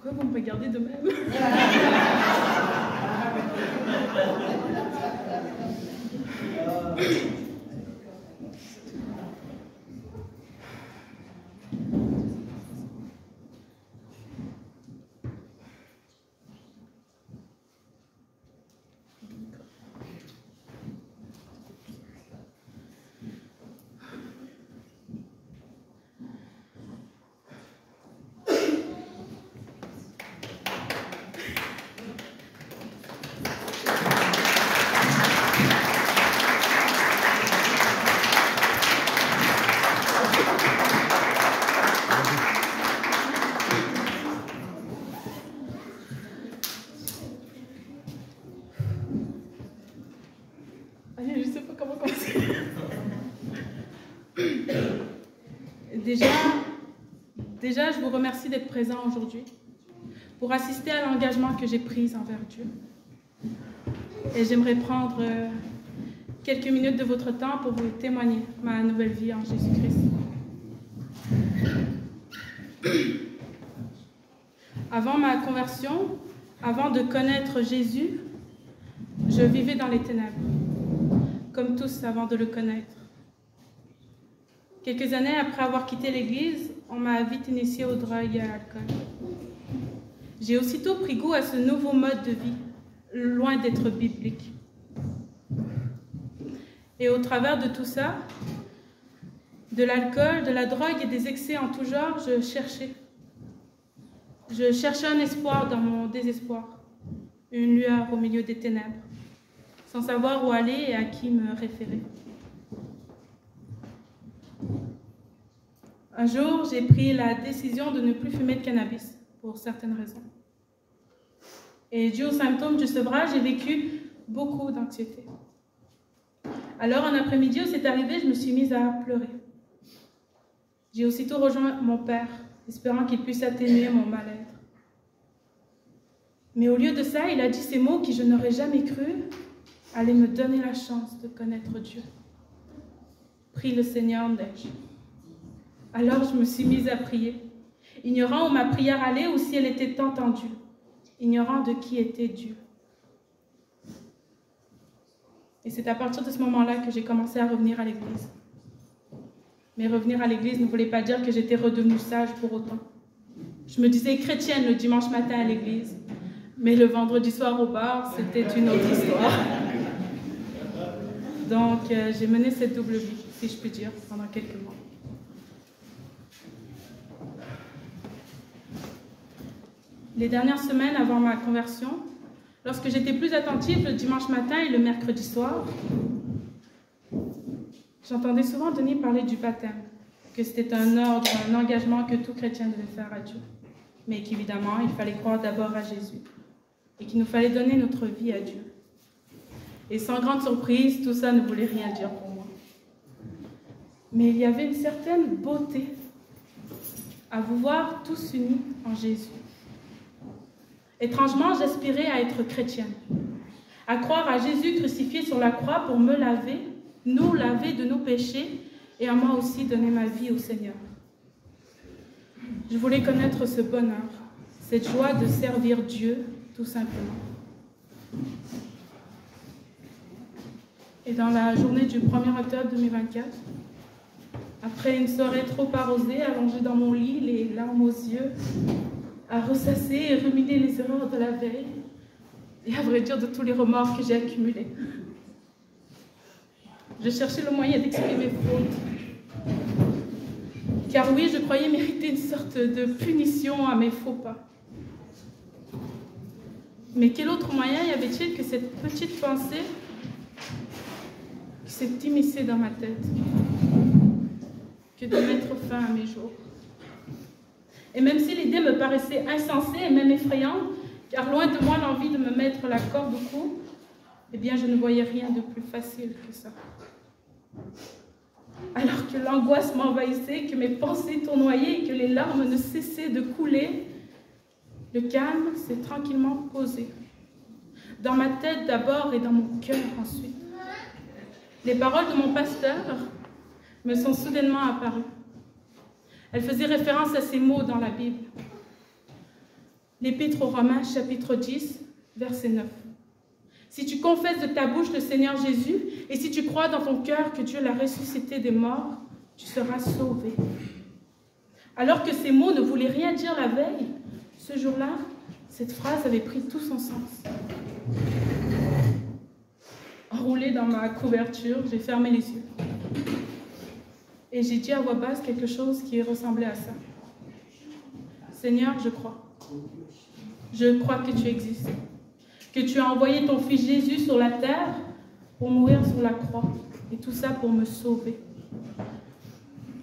Pourquoi vous me regardez de même? Allez, je sais pas comment commencer. Déjà, je vous remercie d'être présent aujourd'hui pour assister à l'engagement que j'ai pris envers Dieu. Et j'aimerais prendre quelques minutes de votre temps pour vous témoigner ma nouvelle vie en Jésus-Christ. Avant ma conversion, avant de connaître Jésus, je vivais dans les ténèbres, comme tous avant de le connaître. Quelques années après avoir quitté l'Église, on m'a vite initiée aux drogues et à l'alcool. J'ai aussitôt pris goût à ce nouveau mode de vie, loin d'être biblique. Et au travers de tout ça, de l'alcool, de la drogue et des excès en tout genre, je cherchais un espoir dans mon désespoir, une lueur au milieu des ténèbres, sans savoir où aller et à qui me référer. Un jour, j'ai pris la décision de ne plus fumer de cannabis, pour certaines raisons. Et dû aux symptômes du sevrage, j'ai vécu beaucoup d'anxiété. Alors, un après-midi où c'est arrivé, je me suis mise à pleurer. J'ai aussitôt rejoint mon père, espérant qu'il puisse atténuer mon mal-être. Mais au lieu de ça, il a dit ces mots qui, je n'aurais jamais cru, allaient me donner la chance de connaître Dieu. Prie le Seigneur neige. Alors je me suis mise à prier, ignorant où ma prière allait ou si elle était entendue, ignorant de qui était Dieu. Et c'est à partir de ce moment-là que j'ai commencé à revenir à l'église. Mais revenir à l'église ne voulait pas dire que j'étais redevenue sage pour autant. Je me disais chrétienne le dimanche matin à l'église, mais le vendredi soir au bar, c'était une autre histoire. Donc j'ai mené cette double vie, si je puis dire, pendant quelques mois. Les dernières semaines avant ma conversion, lorsque j'étais plus attentive le dimanche matin et le mercredi soir, j'entendais souvent Denis parler du baptême, que c'était un ordre, un engagement que tout chrétien devait faire à Dieu, mais qu'évidemment, il fallait croire d'abord à Jésus et qu'il nous fallait donner notre vie à Dieu. Et sans grande surprise, tout ça ne voulait rien dire pour moi. Mais il y avait une certaine beauté à vous voir tous unis en Jésus. Étrangement, j'aspirais à être chrétienne, à croire à Jésus crucifié sur la croix pour me laver, nous laver de nos péchés et à moi aussi donner ma vie au Seigneur. Je voulais connaître ce bonheur, cette joie de servir Dieu, tout simplement. Et dans la journée du 1er octobre 2024, après une soirée trop arrosée, allongée dans mon lit, les larmes aux yeux, à ressasser et ruminer les erreurs de la veille, et à vrai dire de tous les remords que j'ai accumulés. Je cherchais le moyen d'expier mes fautes. Car oui, je croyais mériter une sorte de punition à mes faux pas. Mais quel autre moyen y avait-il que cette petite pensée qui s'est immiscée dans ma tête, que de mettre fin à mes jours? Et même si l'idée me paraissait insensée et même effrayante, car loin de moi l'envie de me mettre la corde au cou, eh bien je ne voyais rien de plus facile que ça. Alors que l'angoisse m'envahissait, que mes pensées tournoyaient et que les larmes ne cessaient de couler, le calme s'est tranquillement posé. Dans ma tête d'abord et dans mon cœur ensuite. Les paroles de mon pasteur me sont soudainement apparues. Elles faisaient référence à ces mots dans la Bible. L'Épître aux Romains, chapitre 10, verset 9. Si tu confesses de ta bouche le Seigneur Jésus, et si tu crois dans ton cœur que Dieu l'a ressuscité des morts, tu seras sauvé. Alors que ces mots ne voulaient rien dire la veille, ce jour-là, cette phrase avait pris tout son sens. Enroulée dans ma couverture, j'ai fermé les yeux. Et j'ai dit à voix basse quelque chose qui ressemblait à ça. Seigneur, je crois. Je crois que tu existes. Que tu as envoyé ton Fils Jésus sur la terre pour mourir sur la croix. Et tout ça pour me sauver.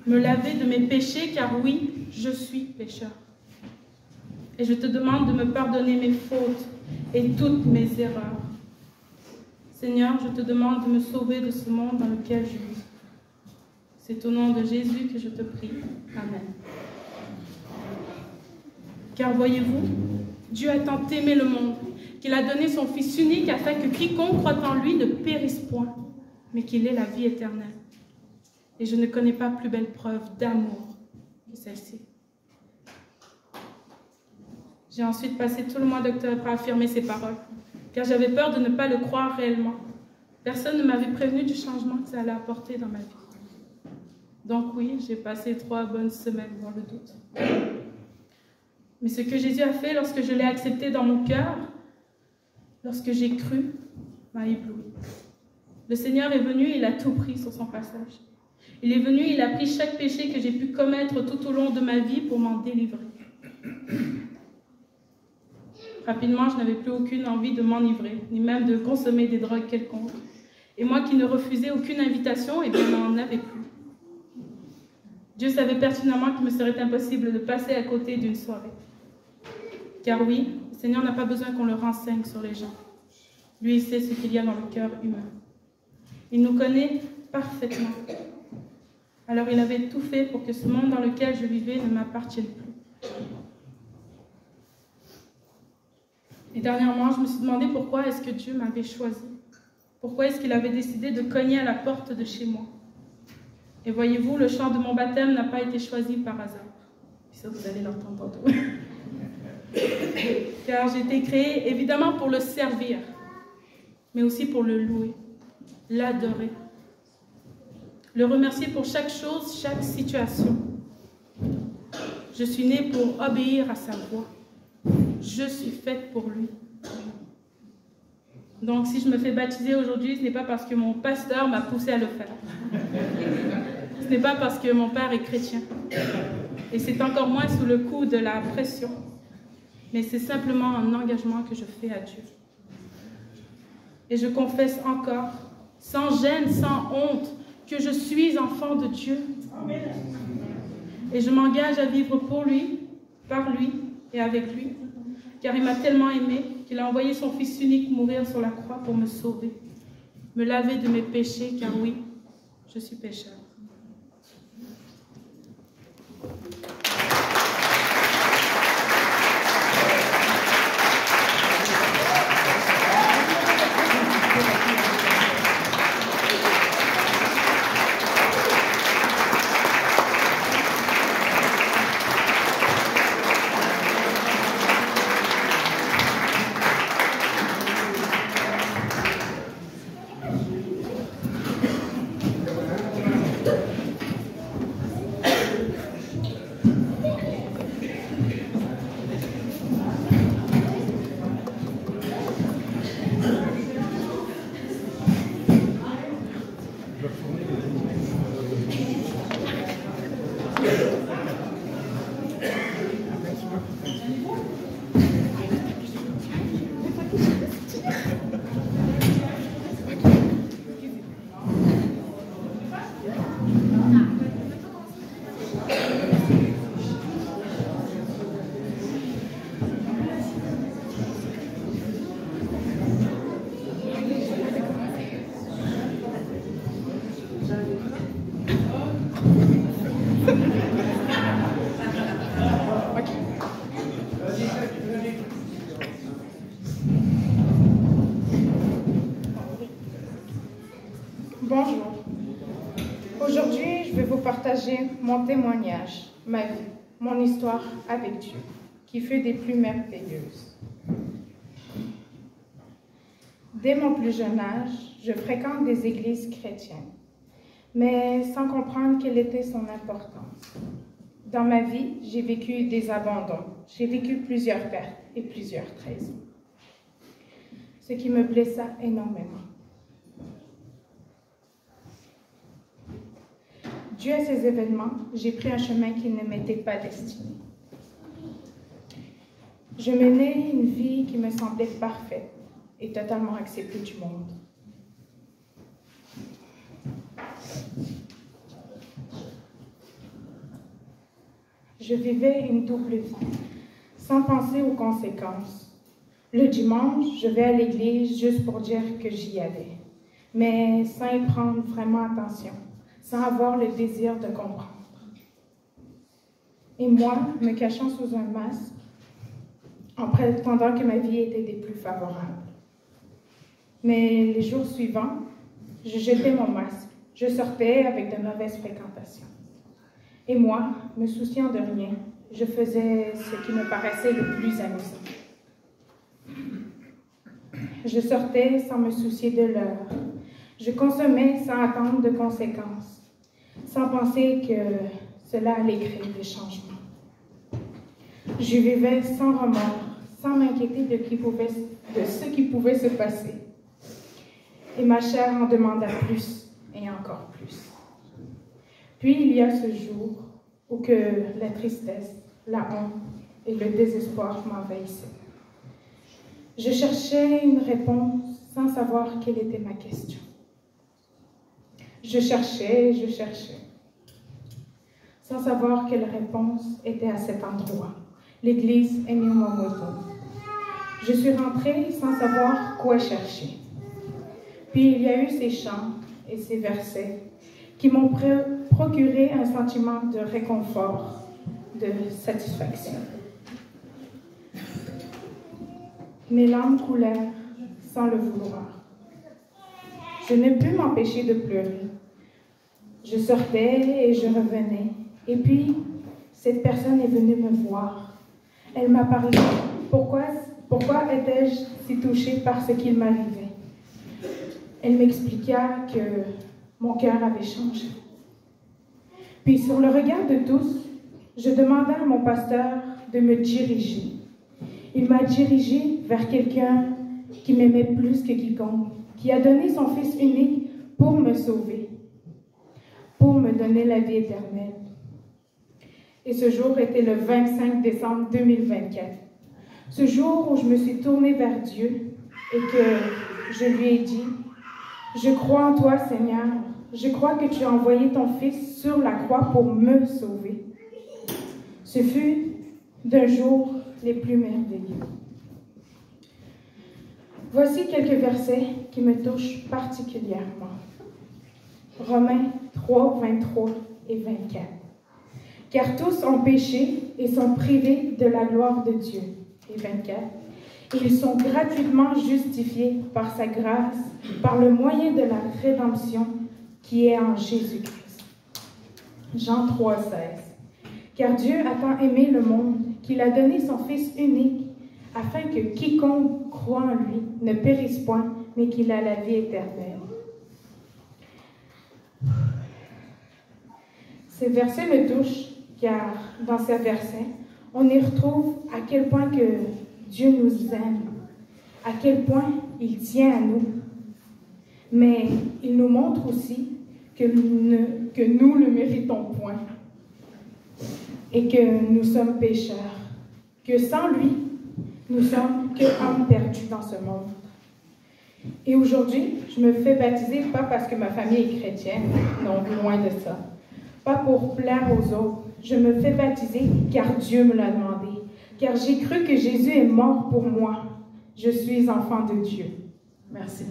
Me laver de mes péchés, car oui, je suis pécheur. Et je te demande de me pardonner mes fautes et toutes mes erreurs. Seigneur, je te demande de me sauver de ce monde dans lequel je vis. C'est au nom de Jésus que je te prie. Amen. Car voyez-vous, Dieu a tant aimé le monde qu'il a donné son Fils unique afin que quiconque croit en lui ne périsse point, mais qu'il ait la vie éternelle. Et je ne connais pas plus belle preuve d'amour que celle-ci. J'ai ensuite passé tout le mois d'octobre à affirmer ces paroles, car j'avais peur de ne pas le croire réellement. Personne ne m'avait prévenu du changement que ça allait apporter dans ma vie. Donc oui, j'ai passé 3 bonnes semaines dans le doute. Mais ce que Jésus a fait lorsque je l'ai accepté dans mon cœur, lorsque j'ai cru, m'a ébloui. Le Seigneur est venu, il a tout pris sur son passage. Il est venu, il a pris chaque péché que j'ai pu commettre tout au long de ma vie pour m'en délivrer. Rapidement, je n'avais plus aucune envie de m'enivrer, ni même de consommer des drogues quelconques. Et moi qui ne refusais aucune invitation, eh bien, n'en avais plus. Dieu savait pertinemment qu'il me serait impossible de passer à côté d'une soirée. Car oui, le Seigneur n'a pas besoin qu'on le renseigne sur les gens. Lui, il sait ce qu'il y a dans le cœur humain. Il nous connaît parfaitement. Alors il avait tout fait pour que ce monde dans lequel je vivais ne m'appartienne plus. Et dernièrement, je me suis demandé pourquoi est-ce que Dieu m'avait choisi. Pourquoi est-ce qu'il avait décidé de cogner à la porte de chez moi. Et voyez-vous, le chant de mon baptême n'a pas été choisi par hasard. Et ça, vous allez l'entendre tantôt. Car j'ai été créée évidemment pour le servir, mais aussi pour le louer, l'adorer, le remercier pour chaque chose, chaque situation. Je suis née pour obéir à sa voix. Je suis faite pour lui. Donc si je me fais baptiser aujourd'hui, ce n'est pas parce que mon pasteur m'a poussé à le faire. Ce n'est pas parce que mon père est chrétien. Et c'est encore moins sous le coup de la pression. Mais c'est simplement un engagement que je fais à Dieu. Et je confesse encore, sans gêne, sans honte, que je suis enfant de Dieu. Et je m'engage à vivre pour lui, par lui et avec lui. Car il m'a tellement aimé qu'il a envoyé son Fils unique mourir sur la croix pour me sauver, me laver de mes péchés, car oui, je suis pécheur. Bonjour. Aujourd'hui, je vais vous partager mon témoignage, ma vie, mon histoire avec Dieu, qui fut des plus merveilleuses. Dès mon plus jeune âge, je fréquente des églises chrétiennes, mais sans comprendre quelle était son importance. Dans ma vie, j'ai vécu des abandons, j'ai vécu plusieurs pertes et plusieurs trahisons, ce qui me blessa énormément. Dû à ces événements, j'ai pris un chemin qui ne m'était pas destiné. Je menais une vie qui me semblait parfaite et totalement acceptée du monde. Je vivais une double vie, sans penser aux conséquences. Le dimanche, je vais à l'église juste pour dire que j'y allais, mais sans y prendre vraiment attention, sans avoir le désir de comprendre. Et moi, me cachant sous un masque, en prétendant que ma vie était des plus favorables. Mais les jours suivants, je jetais mon masque, je sortais avec de mauvaises fréquentations. Et moi, me souciant de rien, je faisais ce qui me paraissait le plus amusant. Je sortais sans me soucier de l'heure. Je consommais sans attendre de conséquences, sans penser que cela allait créer des changements. Je vivais sans remords, sans m'inquiéter de ce qui pouvait se passer. Et ma chair en demanda plus et encore plus. Puis il y a ce jour où que la tristesse, la honte et le désespoir m'envahissaient. Je cherchais une réponse sans savoir quelle était ma question. Je cherchais, sans savoir quelle réponse était à cet endroit. L'église est mis mon moto. Je suis rentrée sans savoir quoi chercher. Puis il y a eu ces chants et ces versets qui m'ont procuré un sentiment de réconfort, de satisfaction. Mes larmes coulèrent sans le vouloir. Je ne pus m'empêcher de pleurer. Je sortais et je revenais. Et puis, cette personne est venue me voir. Elle m'a parlé. Pourquoi étais-je si touchée par ce qu'il m'arrivait? Elle m'expliqua que mon cœur avait changé. Puis, sur le regard de tous, je demandai à mon pasteur de me diriger. Il m'a dirigée vers quelqu'un qui m'aimait plus que quiconque, qui a donné son Fils unique pour me sauver, pour me donner la vie éternelle. Et ce jour était le 25 décembre 2024. Ce jour où je me suis tournée vers Dieu et que je lui ai dit, « Je crois en toi, Seigneur. Je crois que tu as envoyé ton Fils sur la croix pour me sauver. » Ce fut d'un jour les plus merveilleux. Voici quelques versets qui me touchent particulièrement. Romains 3, 23 et 24. « Car tous ont péché et sont privés de la gloire de Dieu. » Et 24. « Ils sont gratuitement justifiés par sa grâce, par le moyen de la rédemption qui est en Jésus-Christ. » Jean 3, 16. « Car Dieu a tant aimé le monde qu'il a donné son Fils unique, afin que quiconque croit en lui ne périsse point, mais qu'il a la vie éternelle. » Ces versets me touchent, car dans ces versets, on y retrouve à quel point que Dieu nous aime, à quel point il tient à nous. Mais il nous montre aussi que nous ne méritons point et que nous sommes pécheurs, que sans lui, nous sommes que hommes perdus dans ce monde. Et aujourd'hui, je me fais baptiser pas parce que ma famille est chrétienne, non, loin de ça. Pas pour plaire aux autres. Je me fais baptiser car Dieu me l'a demandé. Car j'ai cru que Jésus est mort pour moi. Je suis enfant de Dieu. Merci.